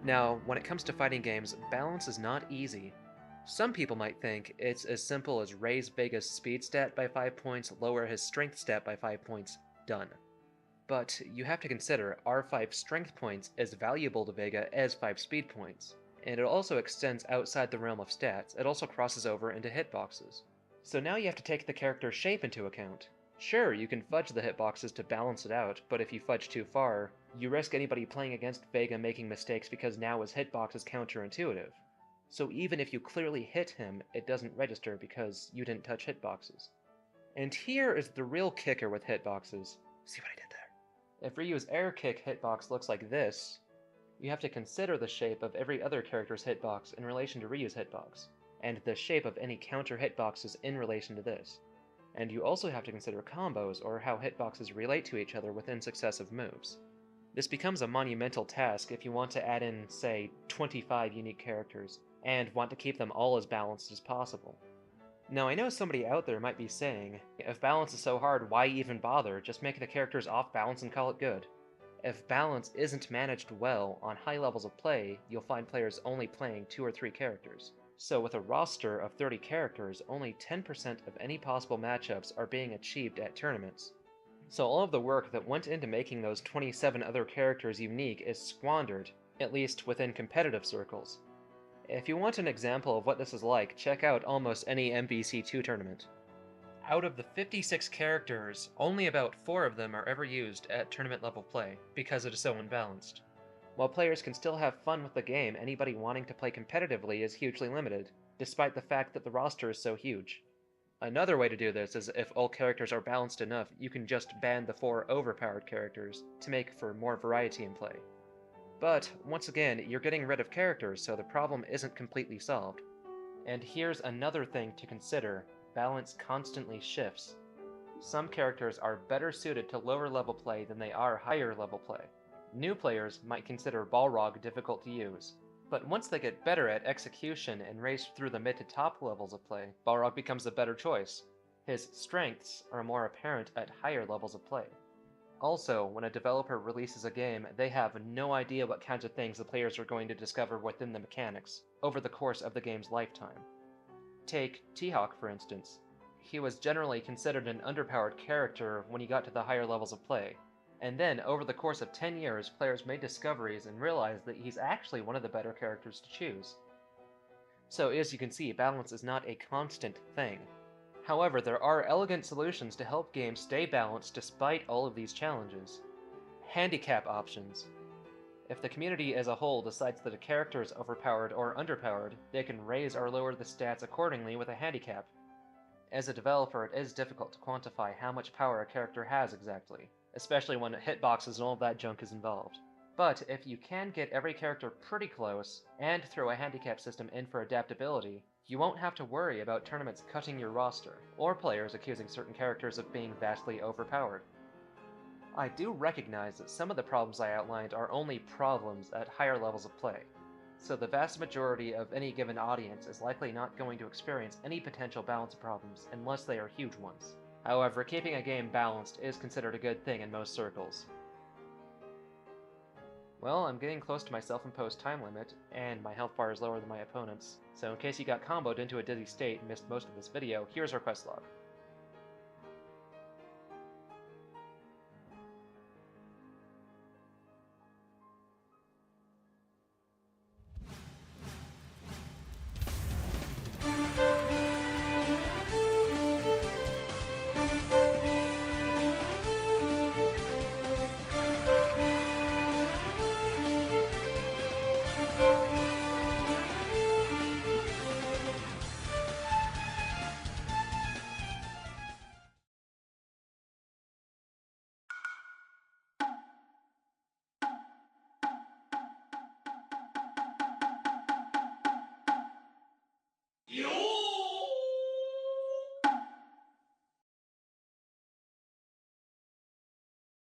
Now, when it comes to fighting games, balance is not easy. Some people might think it's as simple as raise Vega's speed stat by 5 points, lower his strength stat by 5 points, done. But you have to consider R5 strength points as valuable to Vega as 5 speed points, and it also extends outside the realm of stats. It also crosses over into hitboxes. So now you have to take the character's shape into account. Sure, you can fudge the hitboxes to balance it out, but if you fudge too far, you risk anybody playing against Vega making mistakes because now his hitbox is counterintuitive. So even if you clearly hit him, it doesn't register because you didn't touch hitboxes. And here is the real kicker with hitboxes. See what I did there? If Ryu's air kick hitbox looks like this, you have to consider the shape of every other character's hitbox in relation to Ryu's hitbox, and the shape of any counter hitboxes in relation to this. And you also have to consider combos, or how hitboxes relate to each other within successive moves. This becomes a monumental task if you want to add in, say, 25 unique characters, and want to keep them all as balanced as possible. Now, I know somebody out there might be saying, if balance is so hard, why even bother? Just make the characters off balance and call it good. If balance isn't managed well on high levels of play, you'll find players only playing 2 or 3 characters. So with a roster of 30 characters, only 10% of any possible matchups are being achieved at tournaments. So all of the work that went into making those 27 other characters unique is squandered, at least within competitive circles. If you want an example of what this is like, check out almost any MVC2 tournament. Out of the 56 characters, only about 4 of them are ever used at tournament level play, because it is so unbalanced. While players can still have fun with the game, anybody wanting to play competitively is hugely limited, despite the fact that the roster is so huge. Another way to do this is if all characters are balanced enough, you can just ban the 4 overpowered characters to make for more variety in play. But, once again, you're getting rid of characters, so the problem isn't completely solved. And here's another thing to consider: balance constantly shifts. Some characters are better suited to lower level play than they are higher level play. New players might consider Balrog difficult to use, but once they get better at execution and race through the mid to top levels of play, Balrog becomes a better choice. His strengths are more apparent at higher levels of play. Also, when a developer releases a game, they have no idea what kinds of things the players are going to discover within the mechanics over the course of the game's lifetime. Take T-Hawk, for instance. He was generally considered an underpowered character when he got to the higher levels of play, and then, over the course of 10 years, players made discoveries and realized that he's actually one of the better characters to choose. So, as you can see, balance is not a constant thing. However, there are elegant solutions to help games stay balanced despite all of these challenges. Handicap options. If the community as a whole decides that a character is overpowered or underpowered, they can raise or lower the stats accordingly with a handicap. As a developer, it is difficult to quantify how much power a character has exactly, especially when hitboxes and all of that junk is involved. But if you can get every character pretty close, and throw a handicap system in for adaptability, you won't have to worry about tournaments cutting your roster, or players accusing certain characters of being vastly overpowered. I do recognize that some of the problems I outlined are only problems at higher levels of play, so the vast majority of any given audience is likely not going to experience any potential balance problems unless they are huge ones. However, keeping a game balanced is considered a good thing in most circles. Well, I'm getting close to my self-imposed time limit, and my health bar is lower than my opponent's, so in case you got comboed into a dizzy state and missed most of this video, here's our quest log.